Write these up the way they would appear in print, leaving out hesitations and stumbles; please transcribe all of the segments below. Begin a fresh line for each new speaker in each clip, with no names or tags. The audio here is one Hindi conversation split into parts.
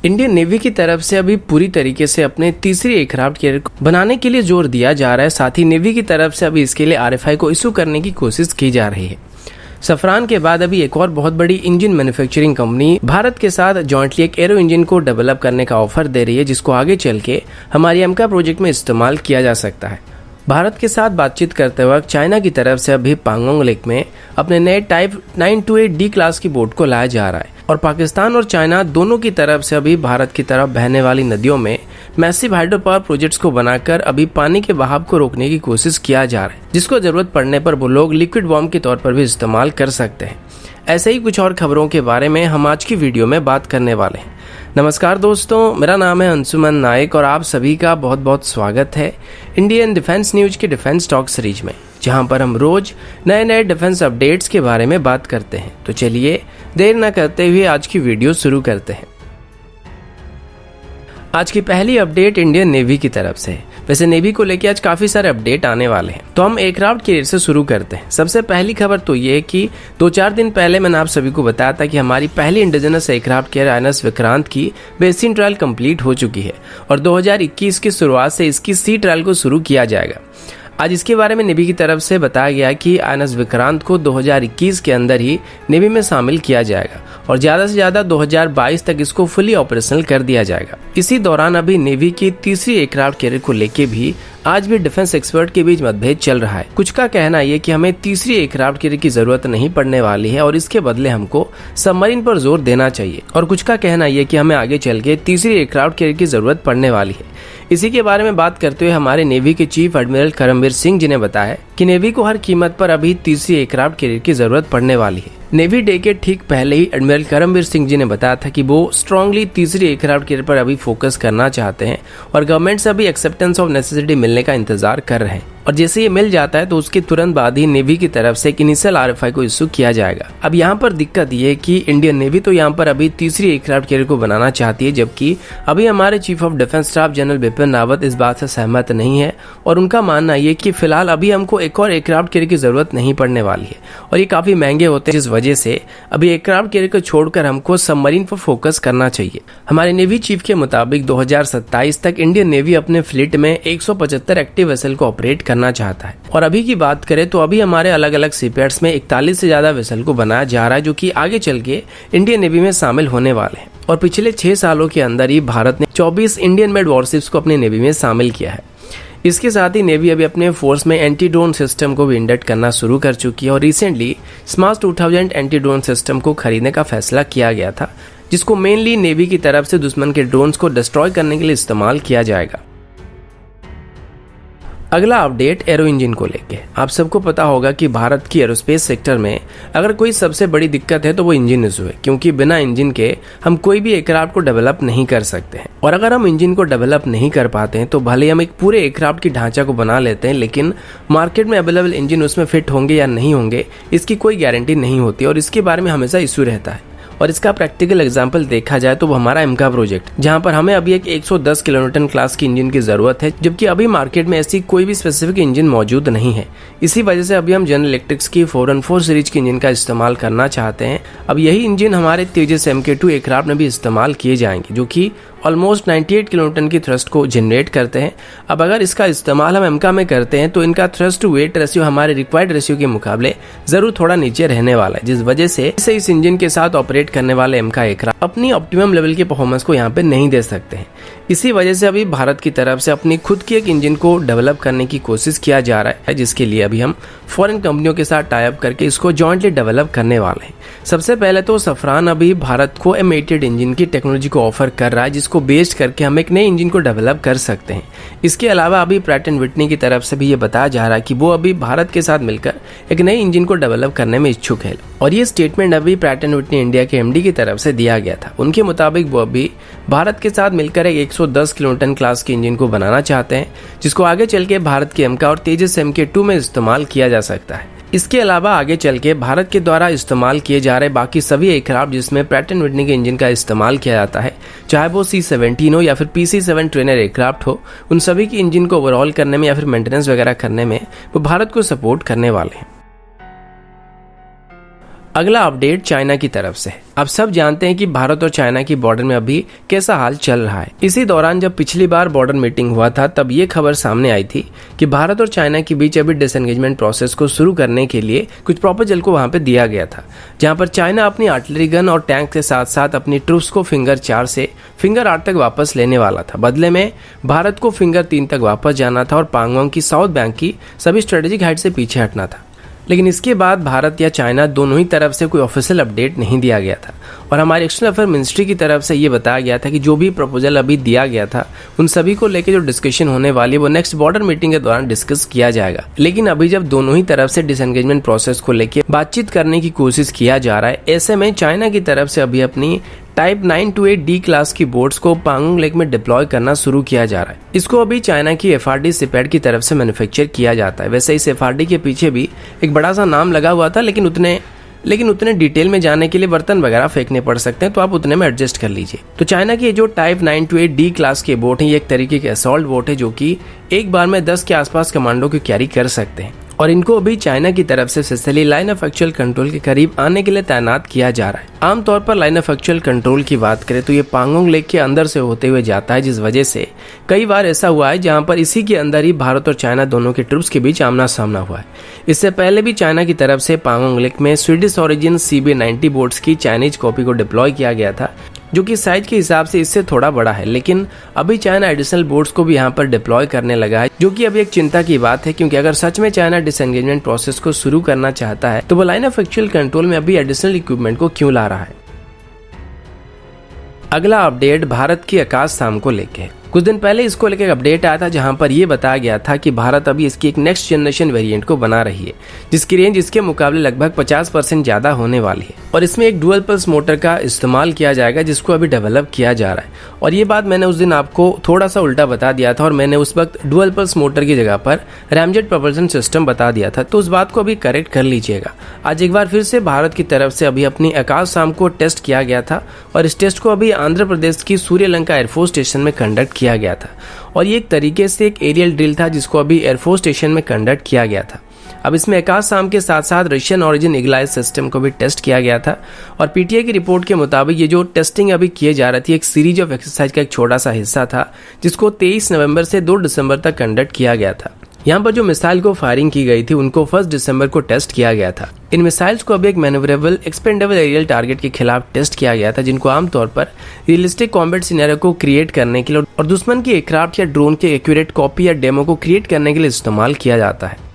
इंडियन नेवी की तरफ से अभी पूरी तरीके से अपने तीसरी एयरक्राफ्ट कैरियर को बनाने के लिए जोर दिया जा रहा है। साथ ही नेवी की तरफ से अभी इसके लिए RFI को इशू करने की कोशिश की जा रही है। सफरान के बाद अभी एक और बहुत बड़ी इंजन मैन्युफैक्चरिंग कंपनी भारत के साथ जॉइंटली एक एरो इंजन को डेवलप करने का ऑफर दे रही है, जिसको आगे चल के हमारी एमका प्रोजेक्ट में इस्तेमाल किया जा सकता है। भारत के साथ बातचीत करते वक्त चाइना की तरफ से अभी पांगोंग लेक में अपने नए टाइप 928D क्लास की बोट को लाया जा रहा है और पाकिस्तान और चाइना दोनों की तरफ से अभी भारत की तरफ बहने वाली नदियों में मैसिव हाइड्रो पावर प्रोजेक्ट्स को बनाकर अभी पानी के बहाव को रोकने की कोशिश किया जा रहा है, जिसको जरूरत पड़ने पर वो लोग लिक्विड बॉम्ब के तौर पर भी इस्तेमाल कर सकते हैं। ऐसे ही कुछ और खबरों के बारे में हम आज की वीडियो में बात करने वाले हैं। नमस्कार दोस्तों, मेरा नाम है अंशुमन नायक और आप सभी का बहुत बहुत स्वागत है इंडियन डिफेंस न्यूज के डिफेंस टॉक सीरीज में, जहां पर हम रोज नए नए डिफेंस अपडेट्स के बारे में बात करते हैं। तो चलिए देर न करते हुए आज की वीडियो शुरू करते हैं। आज की पहली अपडेट इंडियन नेवी की तरफ से है। वैसे नेवी को लेकर आज काफी सारे अपडेट आने वाले हैं, तो हम एयरक्राफ्ट कैरियर से शुरू करते हैं। सबसे पहली खबर तो ये है कि 2-4 दिन पहले मैंने आप सभी को बताया था कि हमारी पहली indigenous aircraft carrier INS Vikrant की बेसिन ट्रायल कंप्लीट हो चुकी है और 2021 की शुरुआत से इसकी सी ट्रायल को शुरू किया जाएगा। आज इसके बारे में नेवी की तरफ से बताया गया कि INS विक्रांत को 2021 के अंदर ही नेवी में शामिल किया जाएगा और ज्यादा से ज्यादा 2022 तक इसको फुली ऑपरेशनल कर दिया जाएगा। इसी दौरान अभी नेवी की तीसरी एयरक्राफ्ट कैरियर को लेके भी आज भी डिफेंस एक्सपर्ट के बीच मतभेद चल रहा है। कुछ का कहना ये कि हमें तीसरी एयरक्राफ्ट कैरियर की जरूरत नहीं पड़ने वाली है और इसके बदले हमको सबमरीन पर जोर देना चाहिए, और कुछ का कहना ये कि हमें आगे चल के तीसरी एयरक्राफ्ट कैरियर की जरूरत पड़ने वाली है। इसी के बारे में बात करते हुए हमारे नेवी के चीफ एडमिरल करमबीर सिंह जी ने बताया कि नेवी को हर कीमत पर अभी तीसरी एयरक्राफ्ट कैरियर की जरूरत पड़ने वाली है। नेवी डे के ठीक पहले ही एडमिरल करमबीर सिंह जी ने बताया था कि वो स्ट्रांगली तीसरी एयरक्राफ्ट कैरियर पर अभी फोकस करना चाहते हैं और गवर्नमेंट से अभी एक्सेप्टेंस ऑफ नेसेसिटी मिलने का इंतजार कर रहे हैं, और जैसे ये मिल जाता है तो उसके तुरंत बाद ही नेवी की तरफ से एक इनिशियल RFI को इशू किया जाएगा। अब यहाँ पर दिक्कत ये है कि इंडियन नेवी तो यहाँ पर अभी तीसरी एयरक्राफ्ट कैरियर को बनाना चाहती है, जबकि अभी हमारे chief of defence staff general Bipin Rawat इस बात से सहमत नहीं है और उनका मानना ये कि फिलहाल अभी हमको एक और एयरक्राफ्ट कैरियर की जरूरत नहीं पड़ने वाली है और ये काफी महंगे होते हैं, जिस वजह से अभी एयरक्राफ्ट कैरियर को छोड़कर हमको सबमरीन पर फोकस करना चाहिए। हमारे नेवी चीफ के मुताबिक 2027 तक इंडियन नेवी अपने फ्लीट में 175 एक्टिव वेसल को ऑपरेट करना चाहता है। और अभी की बात करें तो अभी हमारे अलग अलग सीपैड्स में 41 से ज्यादा वेसल को बनाया जा रहा है, जो कि आगे चल के इंडियन नेवी में शामिल होने वाले हैं। और पिछले 6 सालों के अंदर ही भारत ने 24 इंडियन मेड वॉरशिप्स को अपने नेवी में शामिल किया है। इसके साथ ही नेवी अभी अपने फोर्स में एंटी ड्रोन सिस्टम को भी इंडक्ट करना शुरू कर चुकी है और recently smart 2000 anti drone system को खरीदने का फैसला किया गया था, जिसको मेनली नेवी की तरफ से दुश्मन के ड्रोन्स को डिस्ट्रॉय करने के लिए इस्तेमाल किया जाएगा। अगला अपडेट एरो इंजन को लेके। आप सबको पता होगा कि भारत की एरोस्पेस सेक्टर में अगर कोई सबसे बड़ी दिक्कत है तो वो इंजन इशू है, क्योंकि बिना इंजन के हम कोई भी एयरक्राफ्ट को डेवलप नहीं कर सकते हैं। और अगर हम इंजन को डेवलप नहीं कर पाते हैं तो भले हम एक पूरे एयरक्राफ्ट की ढांचा को बना लेते हैं, लेकिन मार्केट में अवेलेबल इंजन उसमें फिट होंगे या नहीं होंगे इसकी कोई गारंटी नहीं होती और इसके बारे में हमेशा इशू रहता है। और इसका प्रैक्टिकल एग्जांपल देखा जाए तो वो हमारा एमका प्रोजेक्ट, जहां पर हमें अभी एक 110 किलोन्यूटन क्लास की इंजन की जरूरत है, जबकि अभी मार्केट में ऐसी कोई भी स्पेसिफिक इंजन मौजूद नहीं है। इसी वजह से अभी हम जनरल इलेक्ट्रिक्स की 414 सीरीज की इंजन का इस्तेमाल करना चाहते हैं। अब यही इंजन हमारे तेजस MK2 एयरक्राफ्ट में भी इस्तेमाल किए जाएंगे, जो कि ऑलमोस्ट 98 किलोन्यूटन की थ्रस्ट को जनरेट करते हैं। अब अगर इसका इस्तेमाल हम एमका में करते हैं तो इनका थ्रस्ट टू वेट रेशियो हमारे रिक्वायर्ड रेशियो के मुकाबले जरूर थोड़ा नीचे रहने वाला है, जिस वजह से इस इंजन के साथ ऑपरेट करने वाले एमका एयरक्राफ्ट अपनी ऑप्टिमम लेवल की परफॉर्मेंस को यहाँ पे नहीं दे सकते हैं। इसी वजह से अभी भारत की तरफ से अपनी खुद की एक इंजन को डेवलप करने की कोशिश किया जा रहा है, जिसके लिए अभी हम फॉरेन कंपनियों के साथ टाई अप करके इसको जॉइंटली डेवलप करने वाले हैं। सबसे पहले तो सफरान अभी भारत को M88 इंजन की टेक्नोलॉजी को ऑफर कर रहा है, जिसको बेस्ड करके हम एक नए इंजन को डेवलप कर सकते हैं। इसके अलावा अभी प्रैट एंड विटनी की तरफ से भी ये बताया जा रहा है कि वो अभी भारत के साथ मिलकर एक नए इंजन को डेवलप करने में इच्छुक है, और ये स्टेटमेंट अभी प्रैट एंड विटनी इंडिया के MD की तरफ से दिया गया था। उनके मुताबिक वो अभी भारत के साथ मिलकर एक 110 किलोन्यूटन क्लास की इंजन को बनाना चाहते हैं, जिसको आगे चल के भारत के एमका और तेजस MK2 में इस्तेमाल किया जा सकता है। इसके अलावा आगे चल के भारत के द्वारा इस्तेमाल किए जा रहे बाकी सभी एयरक्राफ्ट जिसमें प्रैट एंड विटनी के इंजन का इस्तेमाल किया जाता है, चाहे वो C-17 हो या फिर PC-7 ट्रेनर एयरक्राफ्ट हो, उन सभी की इंजन को ओवरऑल करने में या फिर मेंटेनेंस वगैरह करने में वो भारत को सपोर्ट करने वाले हैं। अगला अपडेट चाइना की तरफ से है। अब सब जानते हैं कि भारत और चाइना की बॉर्डर में अभी कैसा हाल चल रहा है। इसी दौरान जब पिछली बार बॉर्डर मीटिंग हुआ था तब ये खबर सामने आई थी कि भारत और चाइना के बीच अभी डिसएंगेजमेंट प्रोसेस को शुरू करने के लिए कुछ प्रपोजल को वहां पे दिया गया था, जहां पर चाइना अपनी आर्टिलरी गन और टैंक के साथ साथ अपनी ट्रूप्स को फिंगर 4 से फिंगर 8 तक वापस लेने वाला था। बदले में भारत को फिंगर 3 तक वापस जाना था और पांगोंग की साउथ बैंक की सभी स्ट्रेटेजिक हाइट से पीछे हटना था। लेकिन इसके बाद भारत या चाइना दोनों ही तरफ से कोई ऑफिशियल अपडेट नहीं दिया गया था और हमारी एक्सटर्नल अफेयर मिनिस्ट्री की तरफ से ये बताया गया था कि जो भी प्रपोजल अभी दिया गया था उन सभी को लेकर जो डिस्कशन होने वाली है वो नेक्स्ट बॉर्डर मीटिंग के दौरान डिस्कस किया जाएगा। लेकिन अभी जब दोनों ही तरफ से डिसएंगेजमेंट प्रोसेस को लेकर बातचीत करने की कोशिश किया जा रहा है, ऐसे में चाइना की तरफ से अभी अपनी टाइप 928D क्लास की बोट्स को पांगोंग लेक में डिप्लॉय करना शुरू किया जा रहा है। इसको अभी चाइना की FRD सिपेड की तरफ से मैन्युफैक्चर किया जाता है। वैसे इस FRD के पीछे भी एक बड़ा सा नाम लगा हुआ था, लेकिन उतने डिटेल में जाने के लिए बर्तन वगैरह फेंकने पड़ सकते हैं, तो आप उतने में एडजस्ट कर लीजिए। तो चाइना की जो टाइप 928D क्लास के बोट है, ये एक तरीके के असॉल्ट बोट है जो कि एक बार में 10 के आसपास कमांडो को कैरी कर सकते हैं और इनको अभी चाइना की तरफ से Sicily line of actual control के करीब आने के लिए तैनात किया जा रहा है। आमतौर पर लाइन ऑफ एक्चुअल कंट्रोल की बात करें तो ये पांगोंग लेक के अंदर से होते हुए जाता है, जिस वजह से कई बार ऐसा हुआ है जहां पर इसी के अंदर ही भारत और चाइना दोनों के ट्रूप्स के बीच आमना सामना हुआ है। इससे पहले भी चाइना की तरफ से पांगोंग लेक में स्वीडिश ओरिजिन CB-90 बोट्स की चाइनीज कॉपी को डिप्लॉय किया गया था, जो कि साइज के हिसाब से इससे थोड़ा बड़ा है। लेकिन अभी चाइना एडिशनल बोट्स को भी यहाँ पर डिप्लॉय करने लगा है, जो कि अभी एक चिंता की बात है, क्योंकि अगर सच में चाइना डिसएंगेजमेंट प्रोसेस को शुरू करना चाहता है तो वो लाइन ऑफ एक्चुअल कंट्रोल में अभी एडिशनल इक्विपमेंट को क्यों ला रहा है। अगला अपडेट भारत की आकाश शाम को लेके। कुछ दिन पहले इसको लेकर अपडेट आया था जहां पर यह बताया गया था कि भारत अभी इसकी एक नेक्स्ट जनरेशन वेरिएंट को बना रही है, जिसकी रेंज इसके मुकाबले लगभग 50% ज्यादा होने वाली है और इसमें एक डुअल पल्स मोटर का इस्तेमाल किया जाएगा, जिसको अभी डेवलप किया जा रहा है। और ये बात मैंने उस दिन आपको थोड़ा सा उल्टा बता दिया था और मैंने उस वक्त डुअल पल्स मोटर की जगह पर रैमजेट प्रोपल्शन सिस्टम बता दिया था, तो उस बात को अभी करेक्ट कर लीजिएगा। आज एक बार फिर से भारत की तरफ से अभी अपनी आकाश शाम को टेस्ट किया गया था और इस टेस्ट को अभी आंध्र प्रदेश की सूर्यलंका एयरफोर्स स्टेशन में कंडक्ट किया गया था और ये एक तरीके से एक एरियल ड्रिल था जिसको अभी एयरफोर्स स्टेशन में कंडक्ट किया गया था। अब इसमें आकाश शाम के साथ साथ रशियन ओरिजिन ईगल सिस्टम को भी टेस्ट किया गया था और पीटीआई की रिपोर्ट के मुताबिक ये जो टेस्टिंग अभी किए जा रही थी एक सीरीज ऑफ एक्सरसाइज का एक छोटा सा हिस्सा था, जिसको 23 नवंबर से 2 दिसंबर तक कंडक्ट किया गया था। यहाँ पर जो मिसाइल को फायरिंग की गई थी उनको 1 दिसंबर को टेस्ट किया गया था। इन मिसाइल्स को अभी एक मैन्यूवरेबल एक्सपेंडेबल एरियल टारगेट के खिलाफ टेस्ट किया गया था, जिनको आमतौर पर रियलिस्टिक कॉम्बैट सिनेरियो को क्रिएट करने के लिए और दुश्मन की एयरक्राफ्ट या ड्रोन के एक्यूरेट कॉपी या डेमो को क्रिएट करने के लिए इस्तेमाल किया जाता है।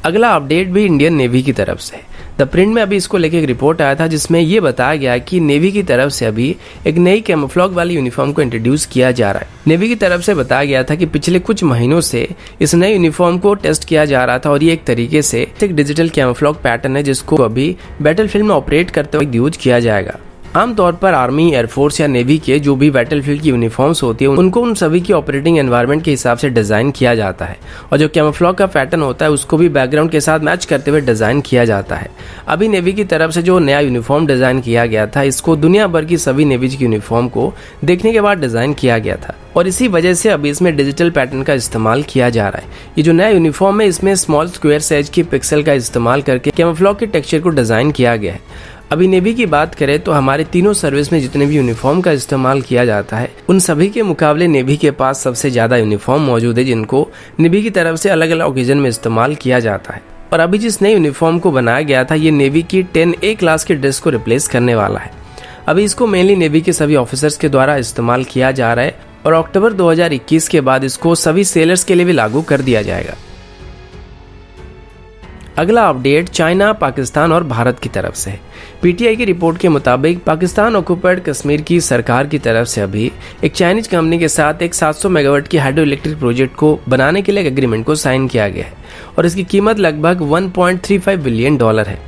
अगला अपडेट भी इंडियन नेवी की तरफ से है। द प्रिंट में अभी इसको लेकर एक रिपोर्ट आया था जिसमें यह बताया गया कि नेवी की तरफ से अभी एक नई कैमोफ्लॉग वाली यूनिफॉर्म को इंट्रोड्यूस किया जा रहा है। नेवी की तरफ से बताया गया था कि पिछले कुछ महीनों से इस नई यूनिफॉर्म को टेस्ट किया जा रहा था और ये एक तरीके से एक डिजिटल कैमोफ्लॉग पैटर्न है जिसको अभी बैटलफील्ड में ऑपरेट करते हुए यूज किया जाएगा। आमतौर पर आर्मी, एयरफोर्स या नेवी के जो भी बैटलफील्ड की यूनिफॉर्म्स होती है उनको उन सभी की ऑपरेटिंग एनवायरनमेंट के हिसाब से डिजाइन किया जाता है और जो कैमोफ्लॉग का पैटर्न होता है उसको भी बैकग्राउंड के साथ मैच करते हुए डिजाइन किया जाता है। अभी नेवी की तरफ से जो नया यूनिफॉर्म डिजाइन किया गया था इसको दुनिया भर की सभी नेवी की यूनिफॉर्म को देखने के बाद डिजाइन किया गया था और इसी वजह से अभी इसमें डिजिटल पैटर्न का इस्तेमाल किया जा रहा है। ये जो नया यूनिफॉर्म है इसमें स्मॉल स्क्वायर साइज की पिक्सल का इस्तेमाल करके कैमोफ्लॉग के टेक्सचर को डिजाइन किया गया है। अभी नेवी की बात करें तो हमारे तीनों सर्विस में जितने भी यूनिफॉर्म का इस्तेमाल किया जाता है उन सभी के मुकाबले नेवी के पास सबसे ज्यादा यूनिफॉर्म मौजूद है जिनको नेवी की तरफ से अलग अलग ओकेजन में इस्तेमाल किया जाता है। और अभी जिस नई यूनिफॉर्म को बनाया गया था ये नेवी की 10A क्लास के ड्रेस को रिप्लेस करने वाला है। अभी इसको मेनली नेवी के सभी ऑफिसर्स के द्वारा इस्तेमाल किया जा रहा है और अक्टूबर 2021 के बाद इसको सभी सेलर्स के लिए भी लागू कर दिया जाएगा। अगला अपडेट चाइना, पाकिस्तान और भारत की तरफ से है। पीटीआई की रिपोर्ट के मुताबिक पाकिस्तान ऑक्युपाइड कश्मीर की सरकार की तरफ से अभी एक चाइनीज कंपनी के साथ एक 700 मेगावाट की हाइड्रो इलेक्ट्रिक प्रोजेक्ट को बनाने के लिए एक एग्रीमेंट को साइन किया गया है और इसकी कीमत लगभग $1.35 बिलियन है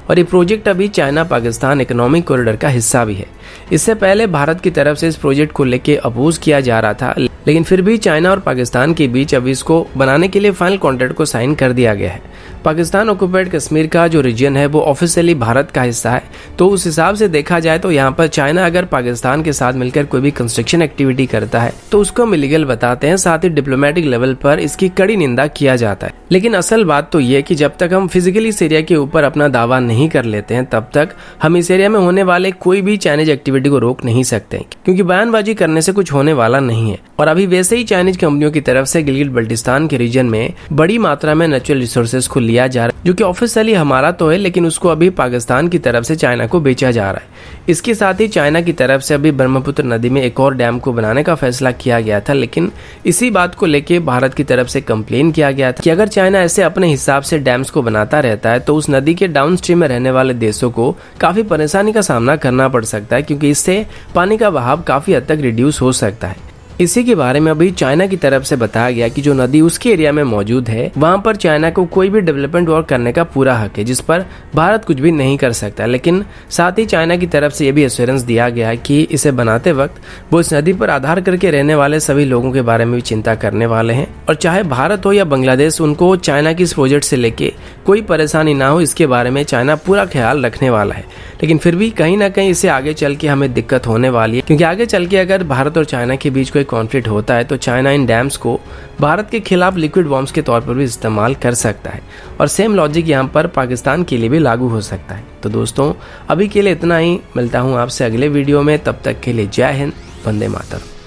और ये प्रोजेक्ट अभी चाइना पाकिस्तान इकोनॉमिक कॉरिडोर का हिस्सा भी है। इससे पहले भारत की तरफ से इस प्रोजेक्ट को लेकर अपोज किया जा रहा था, लेकिन फिर भी चाइना और पाकिस्तान के बीच अभी इसको बनाने के लिए फाइनल कॉन्ट्रैक्ट को साइन कर दिया गया है। पाकिस्तान ऑक्युपाइड कश्मीर का जो रीजन है वो ऑफिशियली भारत का हिस्सा है, तो उस हिसाब से देखा जाए तो यहाँ पर चाइना अगर पाकिस्तान के साथ मिलकर कोई भी कंस्ट्रक्शन एक्टिविटी करता है तो उसको हम इलीगल बताते हैं। साथ ही डिप्लोमेटिक लेवल पर इसकी कड़ी निंदा किया जाता है। लेकिन असल बात तो ये कि जब तक हम फिजिकली इस एरिया के ऊपर अपना दावा नहीं कर लेते हैं तब तक हम इस एरिया में होने वाले कोई भी चाइनीज एक्टिविटी को रोक नहीं सकते, क्योंकि बयानबाजी करने से कुछ होने वाला नहीं है। और अभी वैसे ही चाइनीज कंपनियों की तरफ से गिलगित बल्टिस्तान के रीजन में बड़ी मात्रा में नेचुरल रिसोर्सेज को लिया जा रहा है, जो कि ऑफिशियली हमारा तो है लेकिन उसको अभी पाकिस्तान की तरफ से चाइना को बेचा जा रहा है। इसके साथ ही चाइना की तरफ से अभी ब्रह्मपुत्र नदी में एक और डैम को बनाने का फैसला किया गया था, लेकिन इसी बात को लेके भारत की तरफ से कंप्लेन किया गया था कि अगर चाइना ऐसे अपने हिसाब से डैम्स को बनाता रहता है तो उस नदी के डाउनस्ट्रीम में रहने वाले देशों को काफी परेशानी का सामना करना पड़ सकता है, क्योंकि इससे पानी का बहाव काफी हद तक रिड्यूस हो सकता है। इसी के बारे में अभी चाइना की तरफ से बताया गया कि जो नदी उसके एरिया में मौजूद है वहां पर चाइना को कोई भी डेवलपमेंट वर्क करने का पूरा हक है, जिस पर भारत कुछ भी नहीं कर सकता। लेकिन साथ ही चाइना की तरफ से ये भी एश्योरेंस दिया गया है कि इसे बनाते वक्त वो इस नदी पर आधार करके रहने वाले सभी लोगों के बारे में भी चिंता करने वाले हैं, और चाहे भारत हो या बांग्लादेश उनको चाइना की इस प्रोजेक्ट से लेके कोई परेशानी ना हो इसके बारे में चाइना पूरा ख्याल रखने वाला है। लेकिन फिर भी कहीं ना कहीं इसे आगे चल के हमें दिक्कत होने वाली है, क्योंकि आगे चल के अगर भारत और चाइना के बीच कोई कॉन्फ्लिक्ट होता है तो चाइना इन डैम्स को भारत के खिलाफ लिक्विड बॉम्ब्स के तौर पर भी इस्तेमाल कर सकता है, और सेम लॉजिक यहाँ पर पाकिस्तान के लिए भी लागू हो सकता है। तो दोस्तों अभी के लिए इतना ही, मिलता हूँ आपसे अगले वीडियो में, तब तक के लिए जय हिंद, वंदे मातरम।